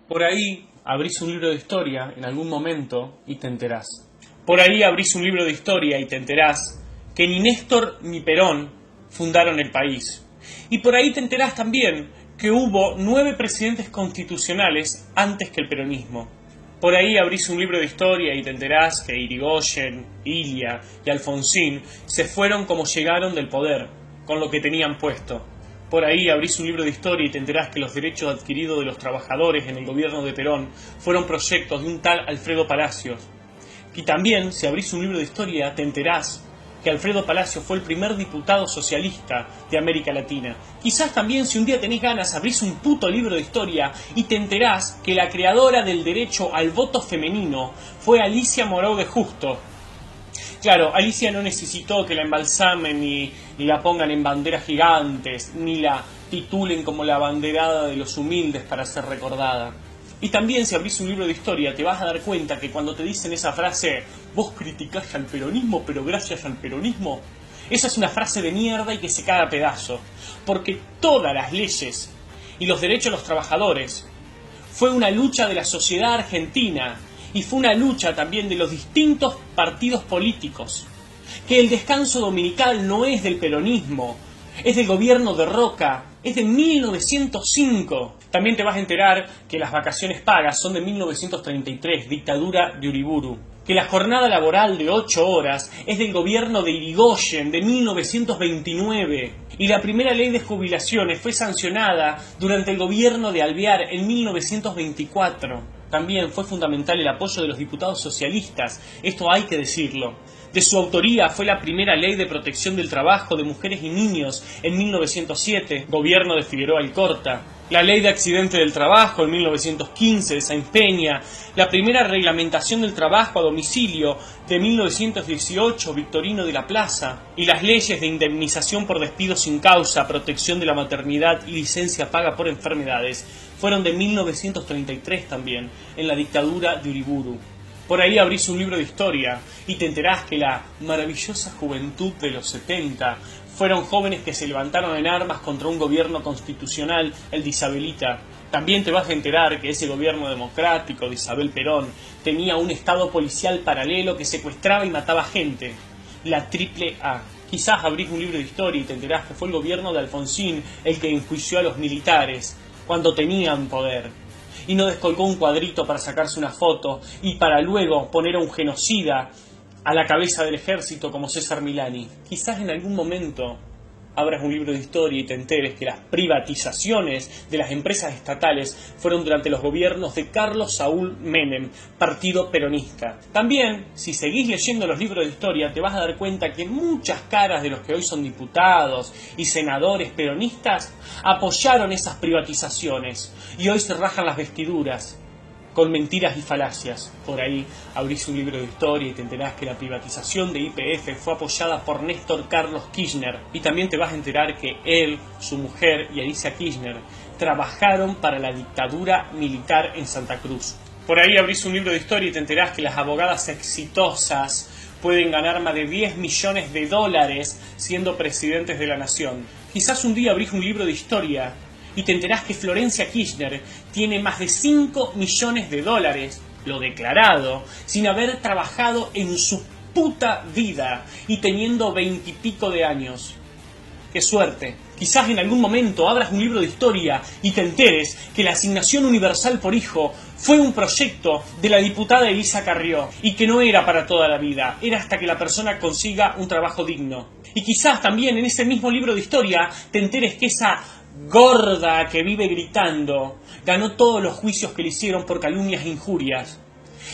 Por ahí abrís un libro de historia en algún momento y te enterás. Por ahí abrís un libro de historia y te enterás que ni Néstor ni Perón fundaron el país. Y por ahí te enterás también que hubo 9 presidentes constitucionales antes que el peronismo. Por ahí abrís un libro de historia y te enterás que Irigoyen, Ilia y Alfonsín se fueron como llegaron del poder, con lo que tenían puesto. Por ahí abrís un libro de historia y te enterás que los derechos adquiridos de los trabajadores en el gobierno de Perón fueron proyectos de un tal Alfredo Palacios. Y también, si abrís un libro de historia, te enterás que Alfredo Palacios fue el primer diputado socialista de América Latina. Quizás también, si un día tenés ganas, abrís un puto libro de historia y te enterás que la creadora del derecho al voto femenino fue Alicia Moreau de Justo. Claro, Alicia no necesitó que la embalsamen ni la pongan en banderas gigantes, ni la titulen como la abanderada de los humildes para ser recordada. Y también, si abrís un libro de historia, te vas a dar cuenta que cuando te dicen esa frase, vos criticás al peronismo, pero gracias al peronismo, esa es una frase de mierda y que se cae a pedazos. Porque todas las leyes y los derechos de los trabajadores fue una lucha de la sociedad argentina y fue una lucha también de los distintos partidos políticos. Que el descanso dominical no es del peronismo, es del gobierno de Roca, es de 1905. También te vas a enterar que las vacaciones pagas son de 1933, dictadura de Uriburu. Que la jornada laboral de 8 horas es del gobierno de Irigoyen, de 1929. Y la primera ley de jubilaciones fue sancionada durante el gobierno de Alvear en 1924. También fue fundamental el apoyo de los diputados socialistas, esto hay que decirlo. De su autoría fue la primera ley de protección del trabajo de mujeres y niños en 1907, gobierno de Figueroa Alcorta. La ley de accidente del trabajo en 1915 de Sáenz Peña, la primera reglamentación del trabajo a domicilio de 1918, Victorino de la Plaza, y las leyes de indemnización por despido sin causa, protección de la maternidad y licencia paga por enfermedades, fueron de 1933 también, en la dictadura de Uriburu. Por ahí abrís un libro de historia y te enterás que la maravillosa juventud de los 70 fueron jóvenes que se levantaron en armas contra un gobierno constitucional, el de Isabelita. También te vas a enterar que ese gobierno democrático de Isabel Perón tenía un estado policial paralelo que secuestraba y mataba gente, la AAA. Quizás abrís un libro de historia y te enterás que fue el gobierno de Alfonsín el que enjuició a los militares cuando tenían poder y no descolgó un cuadrito para sacarse una foto y para luego poner a un genocida a la cabeza del ejército como César Milani. Quizás en algún momento abras un libro de historia y te enteres que las privatizaciones de las empresas estatales fueron durante los gobiernos de Carlos Saúl Menem, partido peronista. También, si seguís leyendo los libros de historia, te vas a dar cuenta que muchas caras de los que hoy son diputados y senadores peronistas apoyaron esas privatizaciones y hoy se rajan las vestiduras con mentiras y falacias. Por ahí abrís un libro de historia y te enterás que la privatización de YPF fue apoyada por Néstor Carlos Kirchner. Y también te vas a enterar que él, su mujer y Alicia Kirchner trabajaron para la dictadura militar en Santa Cruz. Por ahí abrís un libro de historia y te enterás que las abogadas exitosas pueden ganar más de 10 millones de dólares siendo presidentes de la nación. Quizás un día abrís un libro de historia y te enterás que Florencia Kirchner tiene más de 5 millones de dólares, lo declarado, sin haber trabajado en su puta vida y teniendo 20 y pico de años. ¡Qué suerte! Quizás en algún momento abras un libro de historia y te enteres que la asignación universal por hijo fue un proyecto de la diputada Elisa Carrió y que no era para toda la vida, era hasta que la persona consiga un trabajo digno. Y quizás también en ese mismo libro de historia te enteres que esa gorda que vive gritando ganó todos los juicios que le hicieron por calumnias e injurias.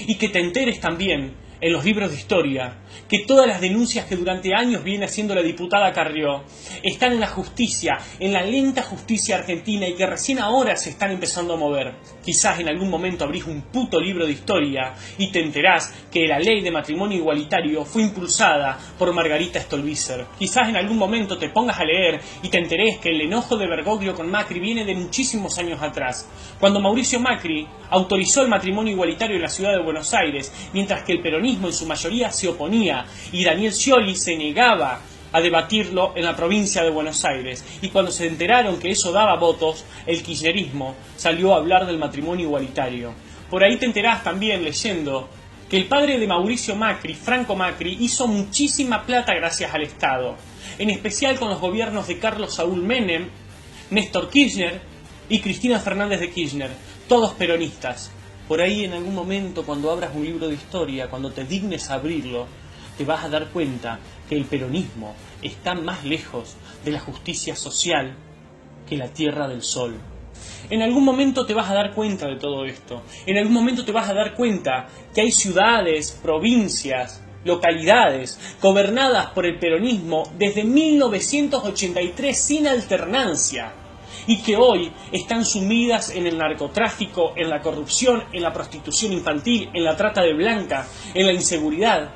Y que te enteres también en los libros de historia que todas las denuncias que durante años viene haciendo la diputada Carrió están en la justicia, en la lenta justicia argentina, y que recién ahora se están empezando a mover. Quizás en algún momento abrís un puto libro de historia y te enterás que la ley de matrimonio igualitario fue impulsada por Margarita Stolbizer. Quizás en algún momento te pongas a leer y te enterés que el enojo de Bergoglio con Macri viene de muchísimos años atrás, cuando Mauricio Macri autorizó el matrimonio igualitario en la ciudad de Buenos Aires, mientras que el peronismo en su mayoría se oponía y Daniel Scioli se negaba a debatirlo en la provincia de Buenos Aires. Y cuando se enteraron que eso daba votos, el kirchnerismo salió a hablar del matrimonio igualitario. Por ahí te enterás también leyendo que el padre de Mauricio Macri, Franco Macri, hizo muchísima plata gracias al Estado, en especial con los gobiernos de Carlos Saúl Menem, Néstor Kirchner y Cristina Fernández de Kirchner, todos peronistas. Por ahí en algún momento, cuando abras un libro de historia, cuando te dignes a abrirlo, te vas a dar cuenta que el peronismo está más lejos de la justicia social que la Tierra del Sol. En algún momento te vas a dar cuenta de todo esto. En algún momento te vas a dar cuenta que hay ciudades, provincias, localidades gobernadas por el peronismo desde 1983 sin alternancia y que hoy están sumidas en el narcotráfico, en la corrupción, en la prostitución infantil, en la trata de blancas, en la inseguridad.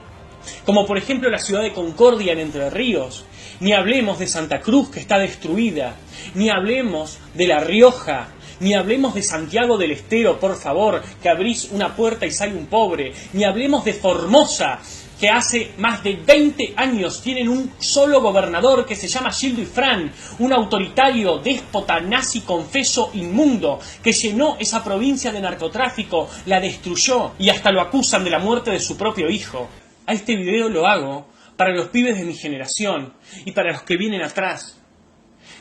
Como por ejemplo la ciudad de Concordia en Entre Ríos. Ni hablemos de Santa Cruz, que está destruida. Ni hablemos de La Rioja. Ni hablemos de Santiago del Estero, por favor, que abrís una puerta y sale un pobre. Ni hablemos de Formosa, que hace más de 20 años tienen un solo gobernador que se llama Gildo Ifrán, un autoritario, déspota, nazi, confeso, inmundo, que llenó esa provincia de narcotráfico, la destruyó y hasta lo acusan de la muerte de su propio hijo. A este video lo hago para los pibes de mi generación y para los que vienen atrás.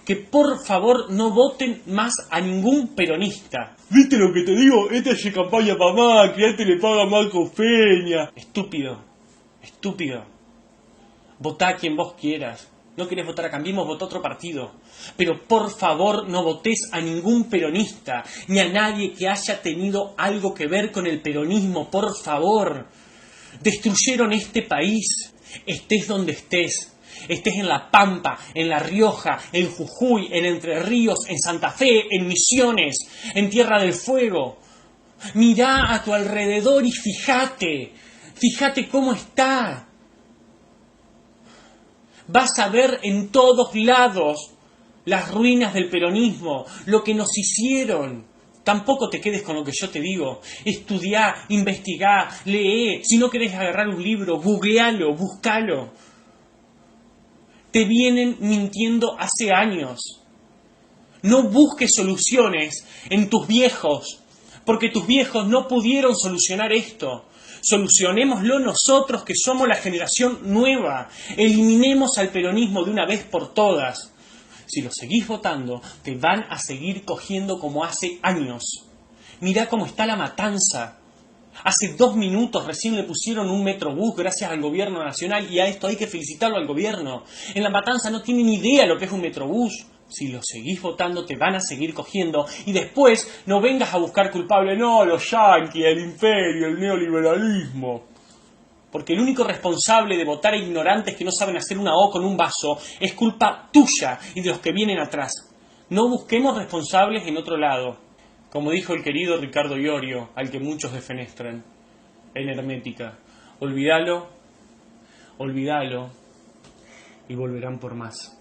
Que por favor no voten más a ningún peronista. ¿Viste lo que te digo? Esta es campaña para Macri, a este le paga Marco Peña. Estúpido, estúpido. Votá a quien vos quieras. No querés votar a Cambiemos, votá a otro partido. Pero por favor no votés a ningún peronista, ni a nadie que haya tenido algo que ver con el peronismo, por favor. Destruyeron este país, estés donde estés. Estés en La Pampa, en La Rioja, en Jujuy, en Entre Ríos, en Santa Fe, en Misiones, en Tierra del Fuego. Mirá a tu alrededor y fíjate cómo está. Vas a ver en todos lados las ruinas del peronismo, lo que nos hicieron. Tampoco te quedes con lo que yo te digo. Estudiá, investigá, lee. Si no querés agarrar un libro, googlealo, buscalo. Te vienen mintiendo hace años. No busques soluciones en tus viejos, porque tus viejos no pudieron solucionar esto. Solucionémoslo nosotros, que somos la generación nueva. Eliminemos al peronismo de una vez por todas. Si lo seguís votando, te van a seguir cogiendo como hace años. Mirá cómo está La Matanza. Hace 2 minutos recién le pusieron un metrobús gracias al gobierno nacional y a esto hay que felicitarlo al gobierno. En La Matanza no tienen idea lo que es un metrobús. Si lo seguís votando te van a seguir cogiendo y después no vengas a buscar culpable. No, los yanquis, el imperio, el neoliberalismo. Porque el único responsable de votar a ignorantes que no saben hacer una O con un vaso es culpa tuya y de los que vienen atrás. No busquemos responsables en otro lado. Como dijo el querido Ricardo Iorio, al que muchos defenestran, en Hermética, olvídalo y volverán por más.